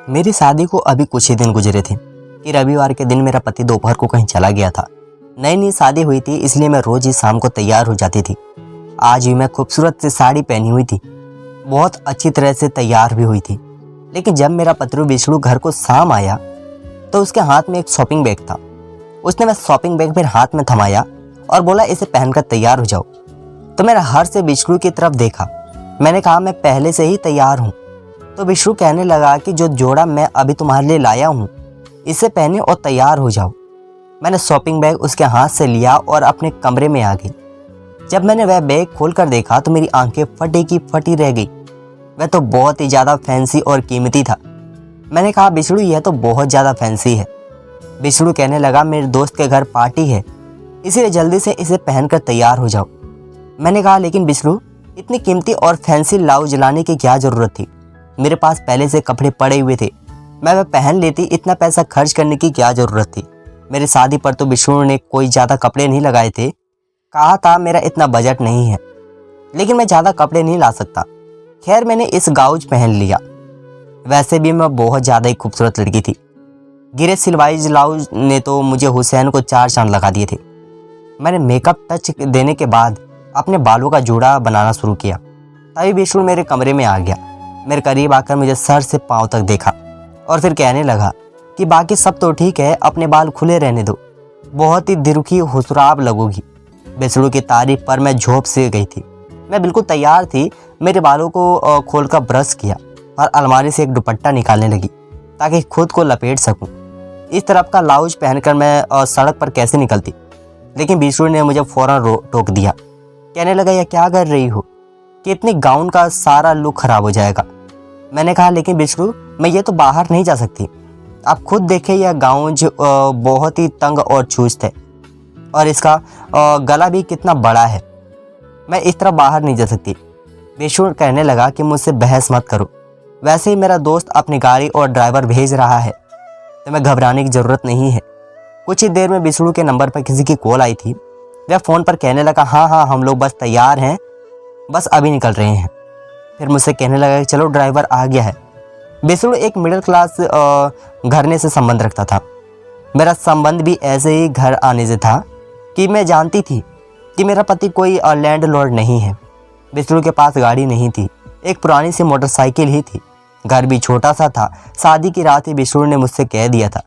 मेरी शादी को अभी कुछ ही दिन गुजरे थे कि रविवार के दिन मेरा पति दोपहर को कहीं चला गया था। नई नई शादी हुई थी, इसलिए मैं रोज ही शाम को तैयार हो जाती थी। आज भी मैं खूबसूरत सी साड़ी पहनी हुई थी, बहुत अच्छी तरह से तैयार भी हुई थी। लेकिन जब मेरा पति बिष्णु घर को शाम आया तो उसके हाथ में एक शॉपिंग बैग था। उसने वह शॉपिंग बैग मेरे हाथ में थमाया और बोला, इसे पहनकर तैयार हो जाओ। तो मैंने हर से बिष्णु की तरफ देखा। मैंने कहा, मैं पहले से ही तैयार हूँ। तो विष्णु कहने लगा कि जो जोड़ा मैं अभी तुम्हारे लिए लाया हूँ, इसे पहने और तैयार हो जाओ। मैंने शॉपिंग बैग उसके हाथ से लिया और अपने कमरे में आ गई। जब मैंने वह बैग खोलकर देखा तो मेरी आंखें फटी की फटी रह गई। वह तो बहुत ही ज़्यादा फैंसी और कीमती था। मैंने कहा, विष्णु यह तो बहुत ज़्यादा फैंसी है। विष्णु कहने लगा, मेरे दोस्त के घर पार्टी है, इसलिए जल्दी से इसे पहनकर तैयार हो जाओ। मैंने कहा, लेकिन विष्णु, इतनी कीमती और फैंसी ब्लाउज लाने की क्या ज़रूरत थी? मेरे पास पहले से कपड़े पड़े हुए थे, मैं वह पहन लेती। इतना पैसा खर्च करने की क्या ज़रूरत थी? मेरी शादी पर तो विष्णु ने कोई ज़्यादा कपड़े नहीं लगाए थे। कहा था मेरा इतना बजट नहीं है, लेकिन मैं ज़्यादा कपड़े नहीं ला सकता। खैर, मैंने इस गाउज पहन लिया। वैसे भी मैं बहुत ज़्यादा ही खूबसूरत लड़की थी। गिरे सिलवाई ब्लाउज ने तो मुझे हुसैन को 4 चांद लगा दिए थे। मैंने मेकअप टच देने के बाद अपने बालों का जोड़ा बनाना शुरू किया। तभी विष्णु मेरे कमरे में आ गया। मेरे करीब आकर मुझे सर से पांव तक देखा और फिर कहने लगा कि बाकी सब तो ठीक है, अपने बाल खुले रहने दो, बहुत ही दिरुखी हुसराब लगोगी। विष्णु की तारीफ पर मैं झोंक से गई थी। मैं बिल्कुल तैयार थी। मेरे बालों को खोलकर ब्रश किया और अलमारी से एक दुपट्टा निकालने लगी ताकि खुद को लपेट सकूं। इस तरफ का ब्लाउज पहनकर मैं सड़क पर कैसे निकलती, लेकिन विष्णु ने मुझे फौरन टोक दिया। कहने लगा, यह क्या कर रही हो कि इतनी गाउन का सारा लुक खराब हो जाएगा। मैंने कहा, लेकिन विष्णु, मैं ये तो बाहर नहीं जा सकती। आप खुद देखें, यह गाउन बहुत ही तंग और चुस्त है और इसका गला भी कितना बड़ा है। मैं इस तरह बाहर नहीं जा सकती। विष्णु कहने लगा कि मुझसे बहस मत करो, वैसे ही मेरा दोस्त अपनी गाड़ी और ड्राइवर भेज रहा है, तो मैं घबराने की ज़रूरत नहीं है। कुछ ही देर में विष्णु के नंबर पर किसी की कॉल आई थी। वह फ़ोन पर कहने लगा, हाँ, हम लोग बस तैयार हैं, बस अभी निकल रहे हैं। फिर मुझसे कहने लगा कि चलो, ड्राइवर आ गया है। विष्णु एक मिडिल क्लास घराने से संबंध रखता था। मेरा संबंध भी ऐसे ही घर आने से था कि मैं जानती थी कि मेरा पति कोई लैंडलॉर्ड नहीं है। विष्णु के पास गाड़ी नहीं थी, एक पुरानी सी मोटरसाइकिल ही थी। घर भी छोटा सा था। शादी की रात ही विष्णु ने मुझसे कह दिया था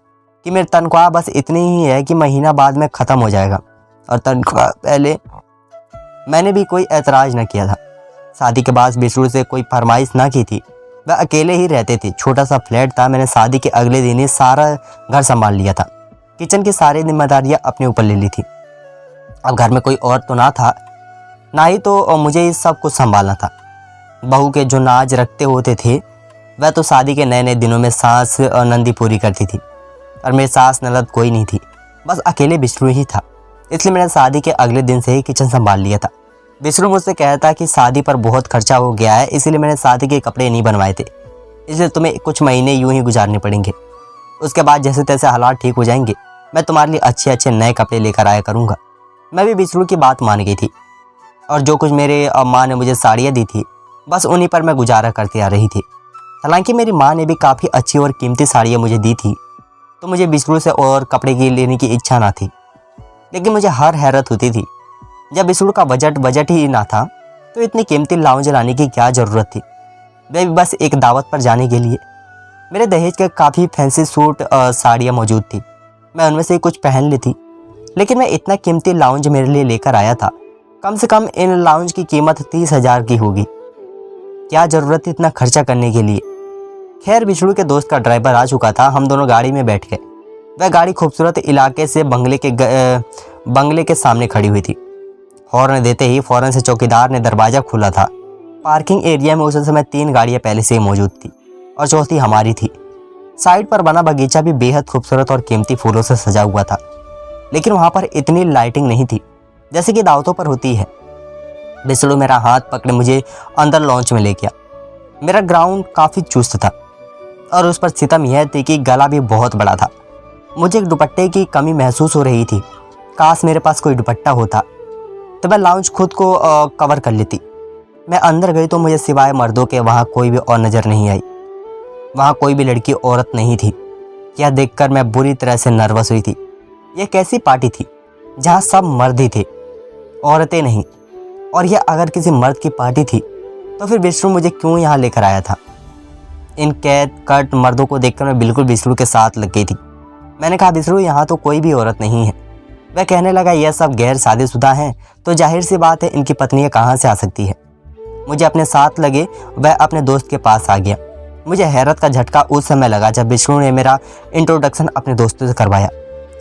कि मेरी तनख्वाह बस इतनी ही है कि महीना बाद में ख़त्म हो जाएगा, और तनख्वाह पहले। मैंने भी कोई ऐतराज़ न किया था। शादी के बाद विष्णु से कोई फरमाइश ना की थी। वह अकेले ही रहते थे, छोटा सा फ्लैट था। मैंने शादी के अगले दिन ही सारा घर संभाल लिया था। किचन की सारी जिम्मेदारियां अपने ऊपर ले ली थी। अब घर में कोई और तो ना था, ना ही तो मुझे इस सब कुछ संभालना था। बहू के जो नाज रखते होते थे, वह तो शादी के नए नए दिनों में सास नंदी पूरी करती थी, और मेरी सास ननद कोई नहीं थी, बस अकेले विष्णु ही था। इसलिए मैंने शादी के अगले दिन से ही किचन संभाल लिया था। विष्णु मुझसे कहता कि शादी पर बहुत खर्चा हो गया है, इसीलिए मैंने शादी के कपड़े नहीं बनवाए थे, इसलिए तुम्हें कुछ महीने यूं ही गुजारने पड़ेंगे। उसके बाद जैसे तैसे हालात ठीक हो जाएंगे, मैं तुम्हारे लिए अच्छे अच्छे नए कपड़े लेकर आया करूँगा। मैं भी विष्णु की बात मान गई थी, और जो कुछ मेरे माँ ने मुझे साड़ियाँ दी थी, बस उन्हीं पर मैं गुजारा करती आ रही थी। हालांकि मेरी माँ ने भी काफ़ी अच्छी और कीमती साड़ियाँ मुझे दी थी, तो मुझे विष्णु से और कपड़े की लेने की इच्छा ना थी। लेकिन मुझे हर हैरत होती थी, जब विष्णु का बजट ही ना था, तो इतनी कीमती लाउंज लाने की क्या ज़रूरत थी, वह भी बस एक दावत पर जाने के लिए। मेरे दहेज के काफ़ी फैंसी सूट साड़ियाँ मौजूद थी, मैं उनमें से कुछ पहन ली थी। लेकिन मैं इतना कीमती लाउंज मेरे लिए लेकर आया था, कम से कम इन लाउंज की कीमत 30,000 की होगी। क्या ज़रूरत थी इतना खर्चा करने के लिए? खैर, विष्णु के दोस्त का ड्राइवर आ चुका था। हम दोनों गाड़ी में बैठ गए। वह गाड़ी खूबसूरत इलाके से बंगले के सामने खड़ी हुई थी। हॉर्न देते ही फौरन से चौकीदार ने दरवाज़ा खोला था। पार्किंग एरिया में उस समय 3 गाड़ियाँ पहले से ही मौजूद थी और चौथी हमारी थी। साइड पर बना बगीचा भी बेहद खूबसूरत और कीमती फूलों से सजा हुआ था, लेकिन वहाँ पर इतनी लाइटिंग नहीं थी जैसे कि दावतों पर होती है। विष्णु मेरा हाथ पकड़े मुझे अंदर लॉन्च में ले गया। मेरा ग्राउंड काफ़ी चुस्त था, और उस पर सितम यह थी कि गला भी बहुत बड़ा था। मुझे एक दुपट्टे की कमी महसूस हो रही थी। काश मेरे पास कोई दुपट्टा होता तो मैं लाउंज खुद को कवर कर लेती। मैं अंदर गई तो मुझे सिवाय मर्दों के वहाँ कोई भी और नज़र नहीं आई। वहाँ कोई भी लड़की औरत नहीं थी। यह देखकर मैं बुरी तरह से नर्वस हुई थी। यह कैसी पार्टी थी जहाँ सब मर्द ही थे, औरतें नहीं। और यह अगर किसी मर्द की पार्टी थी तो फिर विष्णु मुझे क्यों यहाँ लेकर आया था। इन कैद कट मर्दों को देखकर मैं बिल्कुल विष्णु के साथ लग गई थी। मैंने कहा, विष्णु यहाँ तो कोई भी औरत नहीं है। वह कहने लगा, यह सब गैर शादीशुदा हैं तो जाहिर सी बात है इनकी पत्नियाँ कहाँ से आ सकती है। मुझे अपने साथ लगे वह अपने दोस्त के पास आ गया। मुझे हैरत का झटका उस समय लगा जब विष्णु ने मेरा इंट्रोडक्शन अपने दोस्तों से करवाया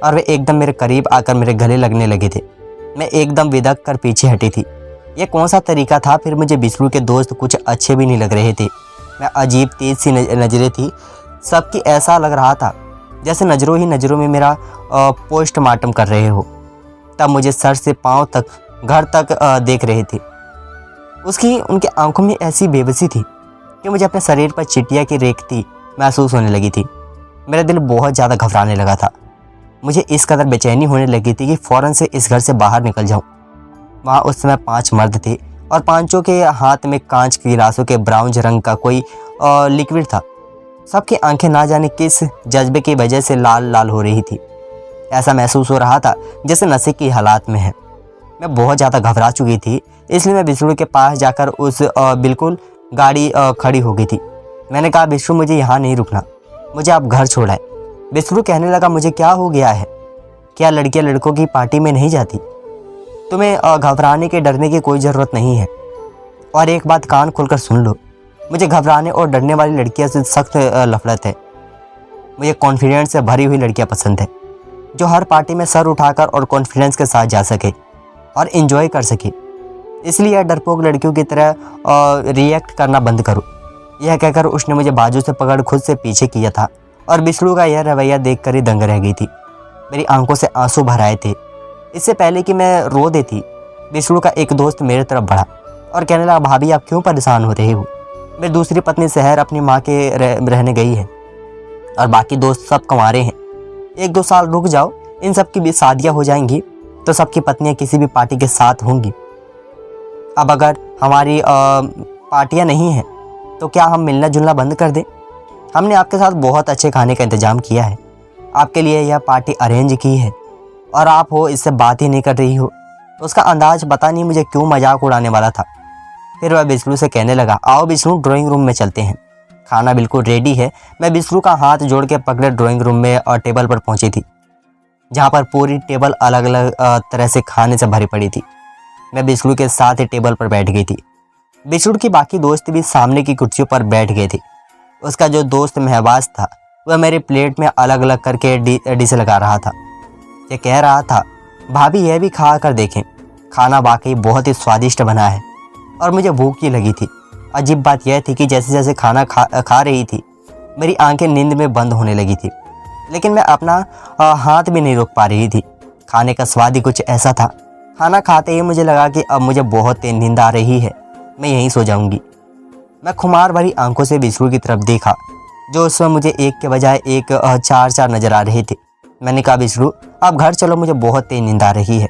और वे एकदम मेरे करीब आकर मेरे गले लगने लगे थे। मैं एकदम विदक कर पीछे हटी थी। यह कौन सा तरीका था। फिर मुझे विष्णु के दोस्त कुछ अच्छे भी नहीं लग रहे थे। मैं अजीब तेज सी नज़रें थी सबकी। ऐसा लग रहा था जैसे नज़रों ही नज़रों में मेरा पोस्टमार्टम कर रहे हो। तब मुझे सर से पाँव तक घर तक देख रहे थे। उनके आंखों में ऐसी बेबसी थी कि मुझे अपने शरीर पर चिटिया की रेखती महसूस होने लगी थी। मेरा दिल बहुत ज़्यादा घबराने लगा था। मुझे इस कदर बेचैनी होने लगी थी कि फ़ौरन से इस घर से बाहर निकल जाऊं। वहाँ उस समय 5 मर्द थे और पांचों के हाथ में कांच के गिलासों के ब्राउन रंग का कोई लिक्विड था। सबकी आंखें ना जाने किस जज्बे की वजह से लाल लाल हो रही थी। ऐसा महसूस हो रहा था जैसे नशे की हालात में है। मैं बहुत ज़्यादा घबरा चुकी थी, इसलिए मैं विष्णु के पास जाकर उस बिल्कुल गाड़ी खड़ी हो गई थी। मैंने कहा, विष्णु मुझे यहाँ नहीं रुकना, मुझे आप घर छोड़ाएं। विष्णु कहने लगा, मुझे क्या हो गया है? क्या लड़कियाँ लड़कों की पार्टी में नहीं जाती? तुम्हें घबराने के डरने की कोई ज़रूरत नहीं है। और एक बात कान खोलकर सुन लो, मुझे घबराने और डरने वाली लड़कियों से सख्त नफरत है। मुझे कॉन्फिडेंस से भरी हुई लड़कियाँ पसंद है जो हर पार्टी में सर उठाकर और कॉन्फिडेंस के साथ जा सके और इन्जॉय कर सके। इसलिए डरपोक लड़कियों की तरह रिएक्ट करना बंद करो। यह कहकर उसने मुझे बाजू से पकड़ खुद से पीछे किया था और विष्णु का यह रवैया देखकर ही दंग रह गई थी। मेरी आंखों से आंसू भर आए थे। इससे पहले कि मैं रो देती, विष्णु का एक दोस्त मेरे तरफ बढ़ा और कहने लगा, भाभी आप क्यों परेशान हो रहे हो? मेरी दूसरी पत्नी शहर अपनी माँ के रहने गई है और बाकी दोस्त सब कुंवारे हैं। 1-2 साल रुक जाओ, इन सब की भी शादियाँ हो जाएंगी तो सबकी पत्नियाँ किसी भी पार्टी के साथ होंगी। अब अगर हमारी पार्टियाँ नहीं हैं तो क्या हम मिलना जुलना बंद कर दें? हमने आपके साथ बहुत अच्छे खाने का इंतज़ाम किया है, आपके लिए यह पार्टी अरेंज की है और आप हो इससे बात ही नहीं कर रही हो। तो उसका अंदाज पता नहीं मुझे क्यों मजाक उड़ाने वाला था। फिर वह विष्णु से कहने लगा, आओ विष्णु ड्राइंग रूम में चलते हैं, खाना बिल्कुल रेडी है। मैं विष्णु का हाथ जोड़ के पकड़े ड्राइंग रूम में और टेबल पर पहुंची थी, जहां पर पूरी टेबल अलग अलग तरह से खाने से भरी पड़ी थी। मैं विष्णु के साथ ही टेबल पर बैठ गई थी। विष्णु की बाकी दोस्त भी सामने की कुर्सियों पर बैठ गए थे। उसका जो दोस्त महवाज था वह मेरी प्लेट में अलग अलग करके डिश लगा रहा था। ये कह रहा था, भाभी यह भी खा कर देखें, खाना वाकई बहुत ही स्वादिष्ट बना है। और मुझे भूख ही लगी थी। अजीब बात यह थी कि जैसे जैसे खाना खा रही थी मेरी आंखें नींद में बंद होने लगी थी, लेकिन मैं अपना हाथ भी नहीं रोक पा रही थी। खाने का स्वाद ही कुछ ऐसा था। खाना खाते ही मुझे लगा कि अब मुझे बहुत तेज नींद आ रही है, मैं यहीं सो जाऊंगी। मैं खुमार भरी आंखों से विष्णु की तरफ देखा, जो उस समय मुझे एक के बजाय एक 4 नजर आ रहे थे। मैंने कहा, विष्णु आप घर चलो, मुझे बहुत तेज नींद आ रही है।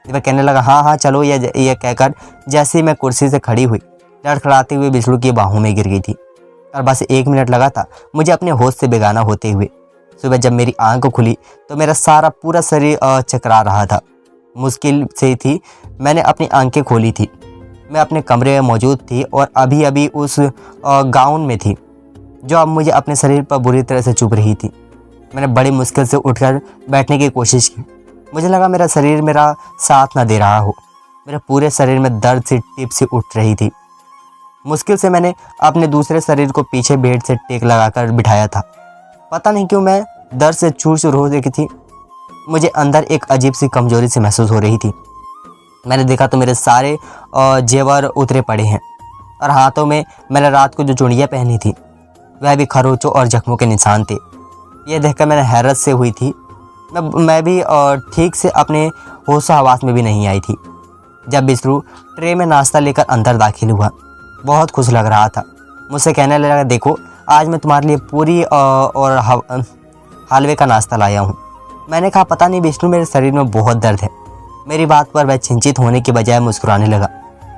वह कहने लगा, हाँ हाँ चलो। यह कहकर जैसे ही मैं कुर्सी से खड़ी हुई, लड़खड़ाते हुए विष्णु की बाहों में गिर गई थी और बस 1 मिनट लगा था मुझे अपने होश से बेगाना होते हुए। सुबह जब मेरी आंख खुली तो मेरा पूरा शरीर चकरा रहा था। मुश्किल से थी मैंने अपनी आंखें खोली थी। मैं अपने कमरे में मौजूद थी और अभी अभी उस गाउन में थी जो अब मुझे अपने शरीर पर बुरी तरह से चुभ रही थी। मैंने बड़ी मुश्किल से उठकर बैठने की कोशिश की। मुझे लगा मेरा शरीर मेरा साथ ना दे रहा हो। मेरे पूरे शरीर में दर्द से टिप से उठ रही थी। मुश्किल से मैंने अपने दूसरे शरीर को पीछे बेड से टेक लगाकर बिठाया था। पता नहीं क्यों मैं दर्द से चूर चूर हो रही थी। मुझे अंदर एक अजीब सी कमजोरी से महसूस हो रही थी। मैंने देखा तो मेरे सारे जेवर उतरे पड़े हैं और हाथों में मैंने रात को जो चूड़ियाँ पहनी थी वह भी खरोचों और जख्मों के निशान थे। यह देखकर मैंने हैरत से हुई थी। मैं भी ठीक से अपने होश हवास में भी नहीं आई थी जब विष्णु ट्रे में नाश्ता लेकर अंदर दाखिल हुआ। बहुत खुश लग रहा था। मुझसे कहने लगा, देखो आज मैं तुम्हारे लिए पूरी और हलवे का नाश्ता लाया हूँ। मैंने कहा, पता नहीं विष्णु मेरे शरीर में बहुत दर्द है। मेरी बात पर वह चिंतित होने की बजाय मुस्कुराने लगा।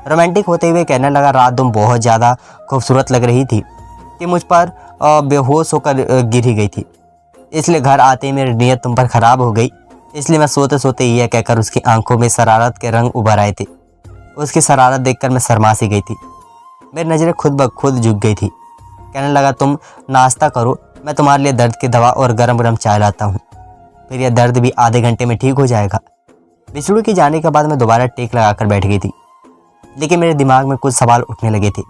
रोमांटिक होते हुए कहने लगा, रात तुम बहुत ज़्यादा खूबसूरत लग रही थी कि मुझ पर बेहोश होकर गिर ही गई थी। इसलिए घर आते ही मेरी नीयत तुम पर ख़राब हो गई। इसलिए मैं सोते सोते यह कहकर उसकी आंखों में शरारत के रंग उभर आए थे। उसकी शरारत देखकर मैं शर्मा सी गई थी। मेरी नज़रें खुद ब खुद झुक गई थी। कहने लगा, तुम नाश्ता करो, मैं तुम्हारे लिए दर्द की दवा और गरम गरम चाय लाता हूँ, फिर यह दर्द भी आधे घंटे में ठीक हो जाएगा। बिछड़ू के जाने के बाद मैं दोबारा टेक लगाकर बैठ गई थी, लेकिन मेरे दिमाग में कुछ सवाल उठने लगे थे।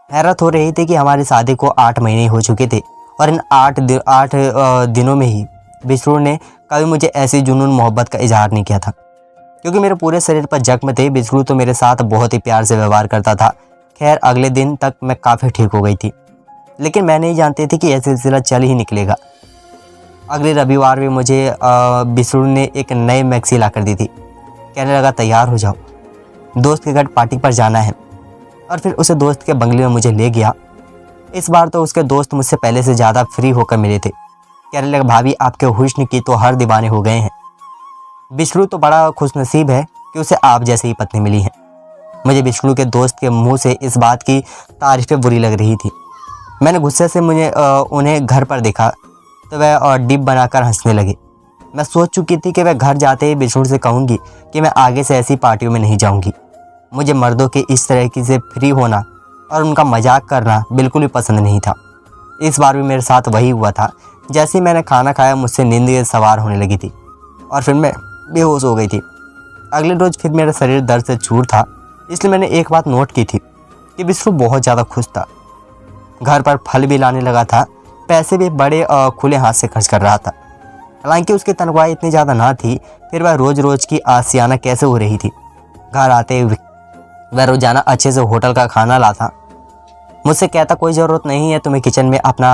हैरत हो रही थी कि हमारी शादी को 8 महीने हो चुके थे और इन 8 दिनों में ही बिछड़ू ने कभी मुझे ऐसी जुनून मोहब्बत का इजहार नहीं किया था। क्योंकि मेरे पूरे शरीर पर जख्म थे, बिछड़ू तो मेरे साथ बहुत ही प्यार से व्यवहार करता था। खैर, अगले दिन तक मैं काफ़ी ठीक हो गई थी, लेकिन मैं नहीं जानती थी कि यह सिलसिला चल ही निकलेगा। अगले रविवार भी मुझे बिछड़ू ने एक नई मैक्सी ला कर दी थी। कहने लगा, तैयार हो जाओ, दोस्त के घर पार्टी पर जाना है। और फिर उसे दोस्त के बंगले में मुझे ले गया। इस बार तो उसके दोस्त मुझसे पहले से ज़्यादा फ्री होकर मिले थे। कहने लगा, भाभी आपके हुस्न की तो हर दीवाने हो गए हैं। बिछड़ू तो बड़ा खुशनसीब है कि उसे आप जैसी ही पत्नी मिली है। मुझे बिछड़ू के दोस्त के मुंह से इस बात की तारीफ़ें बुरी लग रही थी। मैंने गुस्से से उन्हें घर पर देखा तो वह डिप बनाकर हंसने लगे। मैं सोच चुकी थी कि वह घर जाते ही बिछड़ू से कहूँगी कि मैं आगे से ऐसी पार्टियों में नहीं जाऊँगी। मुझे मर्दों के इस तरह की से फ्री होना और उनका मजाक करना बिल्कुल भी पसंद नहीं था। इस बार भी मेरे साथ वही हुआ था। जैसे ही मैंने खाना खाया, मुझसे नींद सवार होने लगी थी और फिर मैं बेहोश हो गई थी। अगले रोज़ फिर मेरा शरीर दर्द से चूर था। इसलिए मैंने एक बात नोट की थी कि बिछड़ू बहुत ज़्यादा खुश था। घर पर फल भी लाने लगा था, पैसे भी बड़े खुले हाथ से खर्च कर रहा था। हालांकि उसकी तनख्वाह इतनी ज़्यादा ना थी, फिर वह रोज़ रोज़ की आशियाना कैसे हो रही थी। घर आते वह रोज़ाना अच्छे से होटल का खाना लाता। मुझसे कहता, कोई ज़रूरत नहीं है तुम्हें किचन में अपना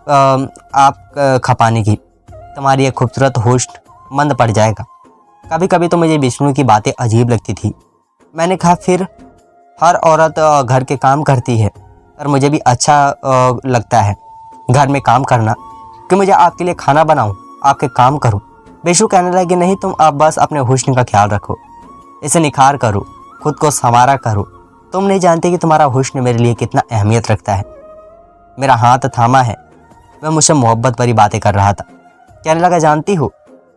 आप खपाने की, तुम्हारी यह खूबसूरत होस्ट मंद पड़ जाएगा। कभी कभी तो मुझे बिछड़ू की बातें अजीब लगती थी। मैंने कहा, फिर हर औरत घर के काम करती है और मुझे भी अच्छा लगता है घर में काम करना, कि मुझे आपके लिए खाना बनाऊं, आपके काम करूं। बिछड़ू कहने लगी, नहीं, तुम आप बस अपने हुस्न का ख्याल रखो, इसे निखार करो, खुद को संवारा करो। तुम नहीं जानते कि तुम्हारा हुस्न मेरे लिए कितना अहमियत रखता है। मेरा हाथ थामा है। वह मुझसे मोहब्बत भरी बातें कर रहा था। कहने लगा, जानती हो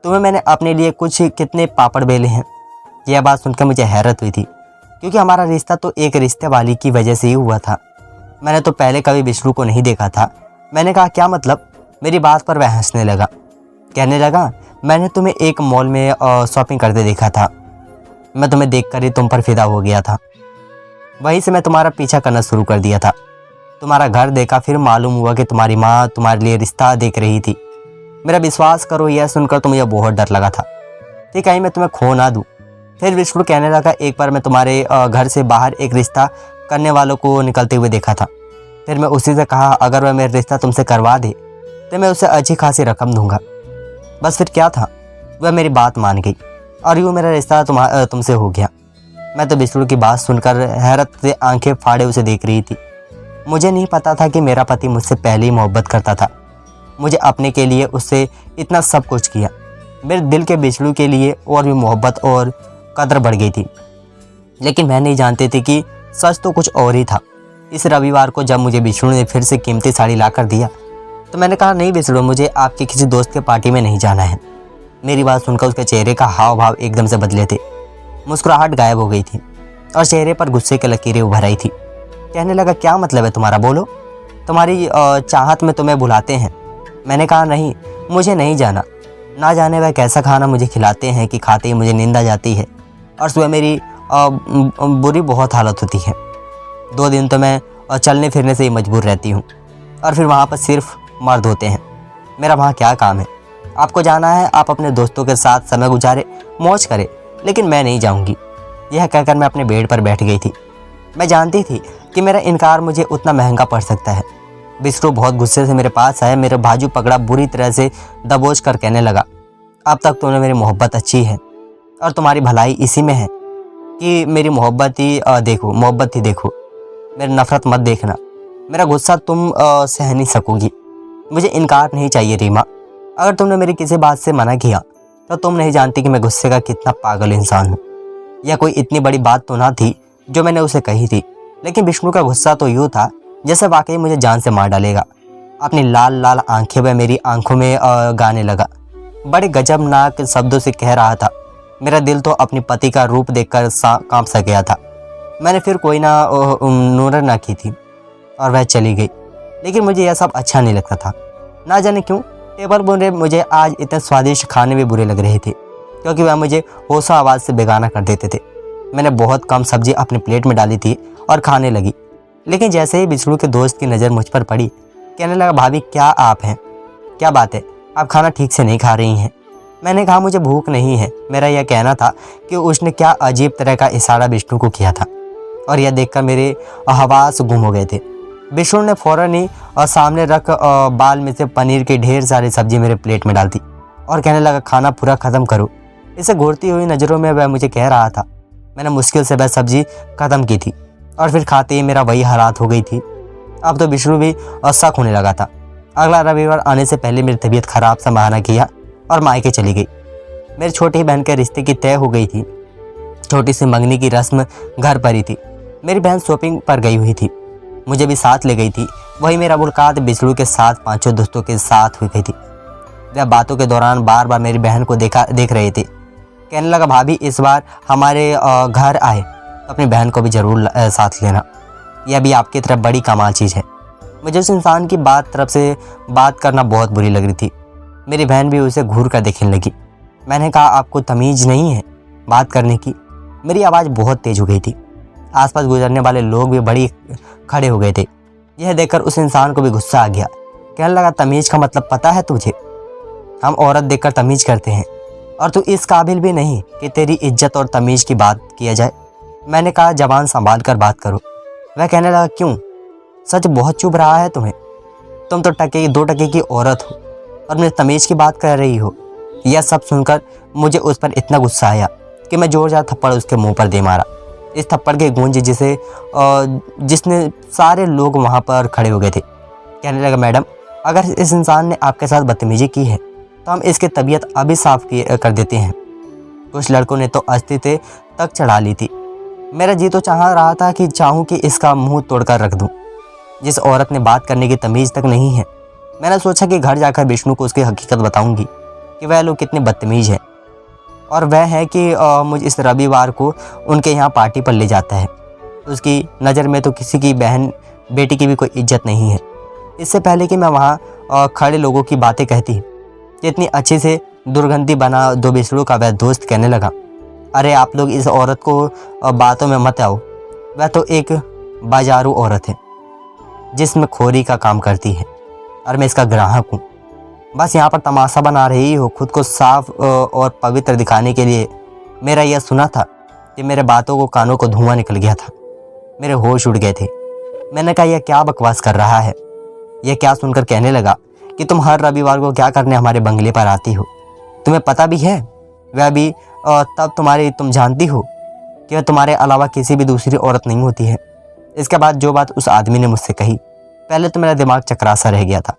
तुम्हें मैंने अपने लिए कितने पापड़ बेले हैं। यह बात सुनकर मुझे हैरत हुई थी, क्योंकि हमारा रिश्ता तो एक रिश्ते वाली की वजह से ही हुआ था। मैंने तो पहले कभी बिछड़ू को नहीं देखा था। मैंने कहा, क्या मतलब? मेरी बात पर वह हंसने लगा। कहने लगा, मैंने तुम्हें एक मॉल में शॉपिंग करते देखा था। मैं तुम्हें देखकर ही तुम पर फिदा हो गया था। वहीं से मैं तुम्हारा पीछा करना शुरू कर दिया था। तुम्हारा घर देखा, फिर मालूम हुआ कि तुम्हारी माँ तुम्हारे लिए रिश्ता देख रही थी। मेरा विश्वास करो, यह सुनकर तो मुझे बहुत डर लगा था कि कहीं मैं तुम्हें खो ना दूँ। फिर बिछड़ू कहने लगा, एक बार मैं तुम्हारे घर से बाहर एक रिश्ता करने वालों को निकलते हुए देखा था। फिर मैं उसी से कहा, अगर वह मेरा रिश्ता तुमसे करवा दे तो मैं उसे अच्छी खासी रकम दूंगा। बस फिर क्या था, वह मेरी बात मान गई और यूँ मेरा रिश्ता तुमसे हो गया। मैं तो बिछड़ू की बात सुनकर हैरत से आंखें फाड़े उसे देख रही थी। मुझे नहीं पता था कि मेरा पति मुझसे पहले ही मोहब्बत करता था। मुझे अपने के लिए उससे इतना सब कुछ किया। मेरे दिल के बिछड़ू के लिए और भी मोहब्बत और कदर बढ़ गई थी। लेकिन मैं नहीं जानती थी कि सच तो कुछ और ही था। इस रविवार को जब मुझे बिछड़ू ने फिर से कीमती साड़ी ला कर दिया तो मैंने कहा, नहीं बिछड़ू, मुझे आपके किसी दोस्त के पार्टी में नहीं जाना है। मेरी बात सुनकर उसके चेहरे का हाव भाव एकदम से बदले थे। मुस्कुराहट गायब हो गई थी और चेहरे पर गुस्से की लकीरें उभर आई थी। कहने लगा, क्या मतलब है तुम्हारा, बोलो। तुम्हारी चाहत में तुम्हें बुलाते हैं। मैंने कहा, नहीं, मुझे नहीं जाना। ना जाने वह कैसा खाना मुझे खिलाते हैं कि खाते ही मुझे नींद आ जाती है और सुबह मेरी बुरी बहुत हालत होती है। 2 दिन तो मैं चलने फिरने से ही मजबूर रहती हूँ और फिर वहाँ पर सिर्फ मर्द होते हैं। मेरा वहाँ क्या काम है? आपको जाना है, आप अपने दोस्तों के साथ समय गुजारे, मौज करें, लेकिन मैं नहीं जाऊँगी। यह कहकर मैं अपने बेड पर बैठ गई थी। मैं जानती थी कि मेरा इनकार मुझे उतना महंगा पड़ सकता है। बिछड़ू बहुत गुस्से से मेरे पास आया, मेरे बाजू पकड़ा, बुरी तरह से दबोच कर कहने लगा, अब तक तूने मेरी मोहब्बत अच्छी है और तुम्हारी भलाई इसी में है कि मेरी मोहब्बत ही देखो, मेरी नफ़रत मत देखना। मेरा गुस्सा तुम सह नहीं सकोगी। मुझे इनकार नहीं चाहिए रीमा। अगर तुमने मेरी किसी बात से मना किया तो तुम नहीं जानती कि मैं गुस्से का कितना पागल इंसान हूँ। यह कोई इतनी बड़ी बात तो ना थी जो मैंने उसे कही थी, लेकिन विष्णु का गुस्सा तो यूँ था जैसे वाकई मुझे जान से मार डालेगा। अपनी लाल लाल आंखें वह मेरी आंखों में गाने लगा। बड़े गजबनाक शब्दों से कह रहा था। मेरा दिल तो अपने पति का रूप देखकर कांप सा गया था। मैंने फिर कोई नूर ना की थी और वह चली गई। लेकिन मुझे यह सब अच्छा नहीं लगता था। ना जाने क्यों टेबल पर मुझे आज इतने स्वादिष्ट खाने भी बुरे लग रहे थे, क्योंकि वह मुझे होशो आवाज़ से बेगाना कर देते थे। मैंने बहुत कम सब्जी अपनी प्लेट में डाली थी और खाने लगी। लेकिन जैसे ही बिछड़ू के दोस्त की नज़र मुझ पर पड़ी, कहने लगा, भाभी क्या आप हैं, क्या बात है, आप खाना ठीक से नहीं खा रही हैं। मैंने कहा, मुझे भूख नहीं है। मेरा यह कहना था कि उसने क्या अजीब तरह का इशारा विष्णु को किया था और यह देखकर मेरे हवास गुम हो गए थे। विष्णु ने फ़ौरन ही सामने रख बाल में से पनीर की ढेर सारी सब्जी मेरे प्लेट में डाल दी और कहने लगा, खाना पूरा ख़त्म करो। इसे घूरती हुई नज़रों में वह मुझे कह रहा था। मैंने मुश्किल से वह सब्जी ख़त्म की थी और फिर खाते ही मेरा वही हालात हो गई थी। अब तो विष्णु भी शक होने लगा था। अगला रविवार आने से पहले मेरी तबीयत खराब सा बहाना किया और मायके चली गई। मेरी छोटी बहन के रिश्ते की तय हो गई थी। छोटी सी मंगनी की रस्म घर पर ही थी। मेरी बहन शॉपिंग पर गई हुई थी, मुझे भी साथ ले गई थी। वही मेरा मुलाकात बिछड़ू के साथ 5 दोस्तों के साथ हुई गई थी। वह बातों के दौरान बार बार मेरी बहन को देख रहे थे। कहने लगा, भाभी इस बार हमारे घर आए तो अपनी बहन को भी ज़रूर साथ लेना, यह भी आपकी तरफ बड़ी कमाल चीज़ है। मुझे उस इंसान की तरफ से बात करना बहुत बुरी लग रही थी। मेरी बहन भी उसे घूर कर देखने लगी। मैंने कहा, आपको तमीज़ नहीं है बात करने की। मेरी आवाज़ बहुत तेज़ हो गई थी। आसपास गुजरने वाले लोग भी बड़ी खड़े हो गए थे। यह देखकर उस इंसान को भी गुस्सा आ गया। कहने लगा, तमीज़ का मतलब पता है तुझे? हम औरत देखकर तमीज़ करते हैं और तू इस काबिल भी नहीं कि तेरी इज्जत और तमीज़ की बात किया जाए। मैंने कहा, ज़बान संभाल कर बात करो। वह कहने लगा, क्यों, सच बहुत चुभ रहा है तुम्हें? तुम तो 2 टके की औरत हो और मुझे तमीज़ की बात कर रही हो। यह सब सुनकर मुझे उस पर इतना गुस्सा आया कि मैं जोरदार थप्पड़ उसके मुंह पर दे मारा। इस थप्पड़ की गूंज जिसने सारे लोग वहाँ पर खड़े हो गए थे। कहने लगा, मैडम अगर इस इंसान ने आपके साथ बदतमीजी की है तो हम इसकी तबीयत अभी साफ कर देते हैं। कुछ लड़कों ने तो अस्तित्व तक चढ़ा ली थी। मेरा जी तो चाह रहा था कि इसका मुंह तोड़कर रख दूं। जिस औरत ने बात करने की तमीज़ तक नहीं है। मैंने सोचा कि घर जाकर विष्णु को उसकी हकीकत बताऊंगी कि वह लोग कितने बदतमीज़ हैं। और वह है कि मुझे इस रविवार को उनके यहाँ पार्टी पर ले जाता है। उसकी नज़र में तो किसी की बहन बेटी की भी कोई इज्जत नहीं है। इससे पहले कि मैं वहाँ खड़े लोगों की बातें कहती कि इतनी अच्छी से दुर्गंधी बना दो बिछड़ों का वह दोस्त कहने लगा, अरे आप लोग इस औरत को बातों में मत आओ। वह तो एक बाजारू औरत है जिसमें खोरी का काम करती है और मैं इसका ग्राहक हूँ। बस यहाँ पर तमाशा बना रही हो खुद को साफ और पवित्र दिखाने के लिए। मेरा यह सुना था कि मेरे बातों को कानों को धुआं निकल गया था। मेरे होश उड़ गए थे। मैंने कहा, यह क्या बकवास कर रहा है? यह क्या सुनकर कहने लगा कि तुम हर रविवार को क्या करने हमारे बंगले पर आती हो? तुम्हें पता भी है, वह भी तब तुम जानती हो कि वह तुम्हारे अलावा किसी भी दूसरी औरत नहीं होती है। इसके बाद जो बात उस आदमी ने मुझसे कही, पहले तो मेरा दिमाग चकरा सा रह गया था।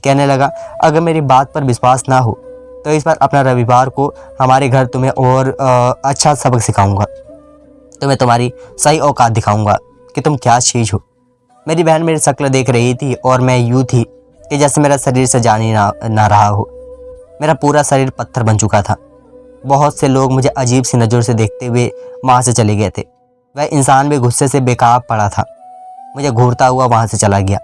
कहने लगा, अगर मेरी बात पर विश्वास ना हो तो इस बार अपना रविवार को हमारे घर तुम्हें और अच्छा सबक सिखाऊंगा। तुम्हें तुम्हारी सही औकात दिखाऊंगा कि तुम क्या चीज़ हो। मेरी बहन मेरी शक्ल देख रही थी और मैं यूँ थी कि जैसे मेरा शरीर से जान ही ना रहा हो। मेरा पूरा शरीर पत्थर बन चुका था। बहुत से लोग मुझे अजीब सी नज़र से देखते हुए वहाँ से चले गए थे। वह इंसान भी गुस्से से बेकाब पड़ा था। मुझे घूरता हुआ वहाँ से चला गया।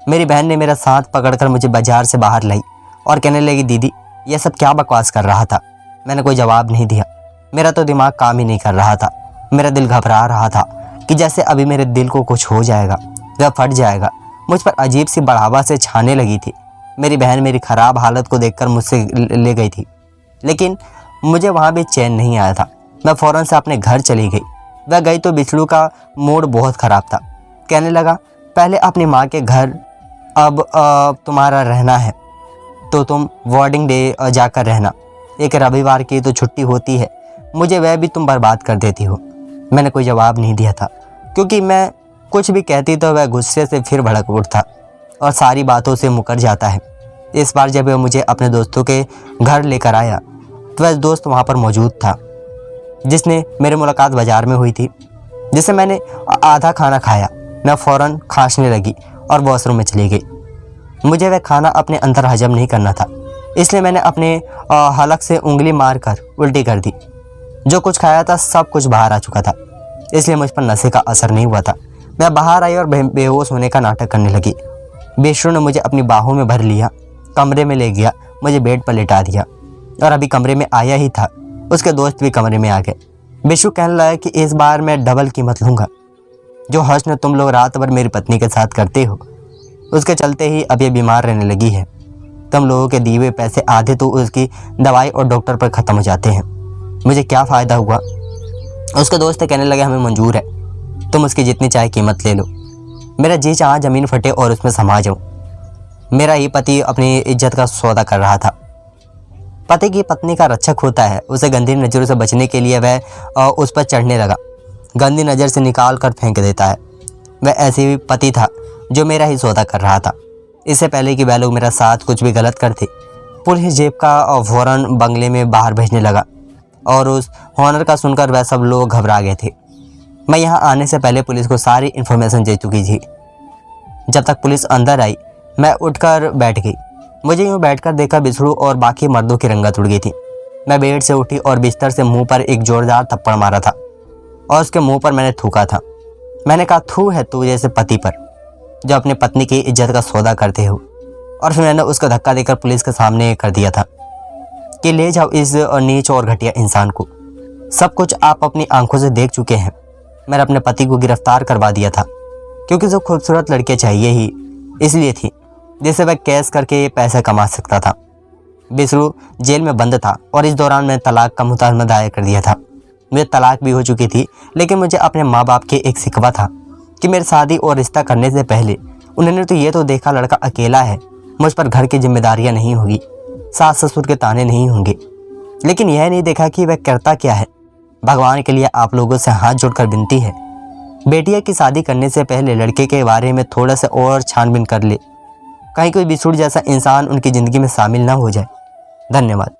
मेरी बहन ने मेरा साथ पकड़कर मुझे बाजार से बाहर लाई और कहने लगी, दीदी यह सब क्या बकवास कर रहा था? मैंने कोई जवाब नहीं दिया। मेरा तो दिमाग काम ही नहीं कर रहा था। मेरा दिल घबरा रहा था कि जैसे अभी मेरे दिल को कुछ हो जाएगा, वह फट जाएगा। मुझ पर अजीब सी बढ़ावा से छाने लगी थी। मेरी बहन मेरी ख़राब हालत को देखकर मुझसे ले गई थी, लेकिन मुझे वहाँ भी चैन नहीं आया था। मैं फ़ौरन से अपने घर चली गई। वह गई तो बिछड़ू का मूड बहुत ख़राब था। कहने लगा, पहले अपनी माँ के घर, अब तुम्हारा रहना है तो तुम वार्डिंग डे जाकर रहना। एक रविवार की तो छुट्टी होती है, मुझे वह भी तुम बर्बाद कर देती हो। मैंने कोई जवाब नहीं दिया था, क्योंकि मैं कुछ भी कहती तो वह गुस्से से फिर भड़क उठता और सारी बातों से मुकर जाता है। इस बार जब वह मुझे अपने दोस्तों के घर लेकर आया तो वह दोस्त वहाँ पर मौजूद था जिसने मेरी मुलाकात बाज़ार में हुई थी, जिसे मैंने आधा खाना खाया। मैं फ़ौरन खांसने लगी और वॉशरूम में चली गई। मुझे वह खाना अपने अंदर हजम नहीं करना था, इसलिए मैंने अपने हलक से उंगली मारकर उल्टी कर दी। जो कुछ खाया था सब कुछ बाहर आ चुका था, इसलिए मुझ पर नशे का असर नहीं हुआ था। मैं बाहर आई और बेहोश होने का नाटक करने लगी। बेशु ने मुझे अपनी बाहों में भर लिया, कमरे में ले गया, मुझे बेड पर लेटा दिया और अभी कमरे में आया ही था, उसके दोस्त भी कमरे में आ गए। बेशु कहने लगा कि इस बार मैं डबल कीमत लूँगा। जो हश्र तुम लोग रात भर मेरी पत्नी के साथ करते हो, उसके चलते ही अब ये बीमार रहने लगी है। तुम लोगों के दिए हुए पैसे आधे तो उसकी दवाई और डॉक्टर पर ख़त्म हो जाते हैं, मुझे क्या फ़ायदा हुआ। उसके दोस्त कहने लगे हमें मंजूर है, तुम उसकी जितनी चाहे कीमत ले लो। मेरा जी चाहा ज़मीन फटे और उसमें समा जाऊँ। मेरा ही पति अपनी इज्जत का सौदा कर रहा था। पति की पत्नी का रक्षक होता है, उसे गंदी नज़रों से बचने के लिए वह उस पर चढ़ने लगा, गंदी नज़र से निकाल कर फेंक देता है। वह ऐसे भी पति था जो मेरा ही सौदा कर रहा था। इससे पहले कि वह लोग मेरा साथ कुछ भी गलत करते, पुलिस जेब का फ़ौरन बंगले में बाहर भेजने लगा और उस हॉनर का सुनकर वह सब लोग घबरा गए थे। मैं यहाँ आने से पहले पुलिस को सारी इन्फॉर्मेशन दे चुकी थी। जब तक पुलिस अंदर आई मैं उठकर बैठ गई। मुझे यूँ बैठकर देखकर बिछड़ू और बाकी मर्दों की रंगत उड़ गई थी। मैं बेड से उठी और बिस्तर से मुंह पर एक जोरदार थप्पड़ मारा था और उसके मुंह पर मैंने थूका था। मैंने कहा थू है तू जैसे पति पर जो अपनी पत्नी की इज्जत का सौदा करते हो। और फिर मैंने उसका धक्का देकर पुलिस के सामने कर दिया था कि ले जाओ इस नीच और घटिया इंसान को। सब कुछ आप अपनी आंखों से देख चुके हैं। मैंने अपने पति को गिरफ्तार करवा दिया था क्योंकि जो खूबसूरत लड़कियाँ चाहिए ही इसलिए थी जिससे वह कैश करके पैसे कमा सकता था। बिसरू जेल में बंद था और इस दौरान मैंने तलाक का मुकदमा दायर कर दिया था। मुझे तलाक भी हो चुकी थी, लेकिन मुझे अपने माँ बाप के एक शिकवा था कि मेरी शादी और रिश्ता करने से पहले उन्होंने तो ये तो देखा लड़का अकेला है, मुझ पर घर की जिम्मेदारियाँ नहीं होगी, सास ससुर के ताने नहीं होंगे, लेकिन यह नहीं देखा कि वह करता क्या है। भगवान के लिए आप लोगों से हाथ जोड़कर विनती है, बेटिया की शादी करने से पहले लड़के के बारे में थोड़ा सा और छानबीन कर ले, कहीं कोई बिछुड़ जैसा इंसान उनकी ज़िंदगी में शामिल ना हो जाए। धन्यवाद।